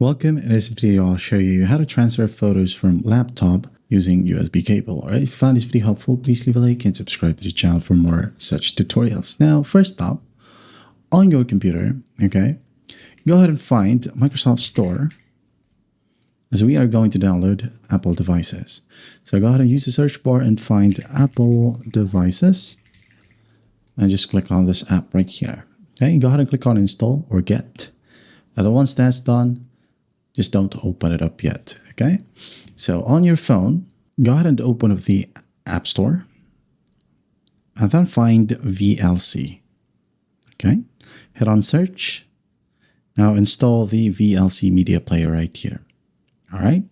Welcome. In this video, I'll show you how to transfer photos from laptop using USB cable. Alright, if you found this video helpful, please leave a like and subscribe to the channel for more such tutorials. Now, first up, on your computer, okay, go ahead and find Microsoft Store, as we are going to download Apple devices. So go ahead and use the search bar and find Apple devices, and just click on this app right here. Okay, go ahead and click on install or get. And once that's done, just don't open it up yet, okay? So on your phone, go ahead and open up the App Store and then find VLC, okay? Hit on search. Now install the VLC media player right here, all right?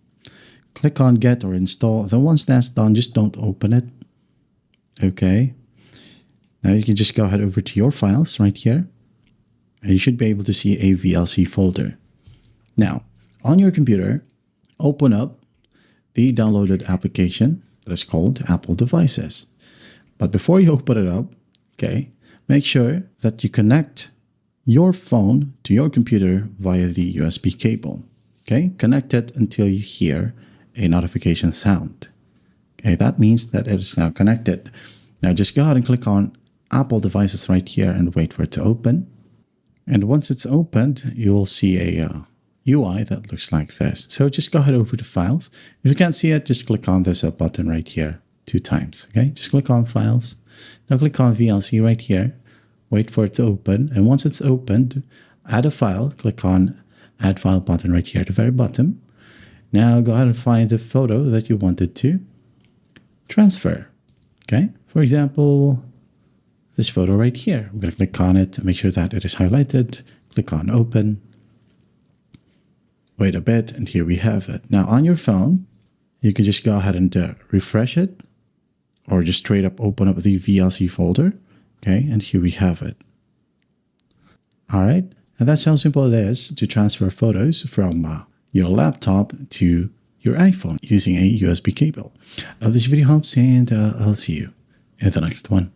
Click on get or install. Then once that's done, just don't open it, okay? Now you can just go ahead over to your files right here, and you should be able to see a VLC folder. Now, on your computer, open up the downloaded application that is called Apple Devices. But before you open it up, okay, make sure that you connect your phone to your computer via the USB cable. Okay, connect it until you hear a notification sound. Okay, that means that it is now connected. Now just go ahead and click on Apple Devices right here and wait for it to open. And once it's opened, you will see a UI that looks like this. So just go ahead over to Files. If you can't see it, just click on this button right here 2 times. Okay, just click on Files. Now click on VLC right here. Wait for it to open. And once it's opened, add a file. Click on Add File button right here at the very bottom. Now go ahead and find the photo that you wanted to transfer. Okay, for example, this photo right here. I'm going to click on it, make sure that it is highlighted. Click on Open. Wait a bit, and here we have it. Now on your phone, you can just go ahead and refresh it, or just straight up open up the VLC folder. Okay, and here we have it. All right, and that's how simple it is to transfer photos from your laptop to your iPhone using a USB cable. This video helps, and I'll see you in the next one.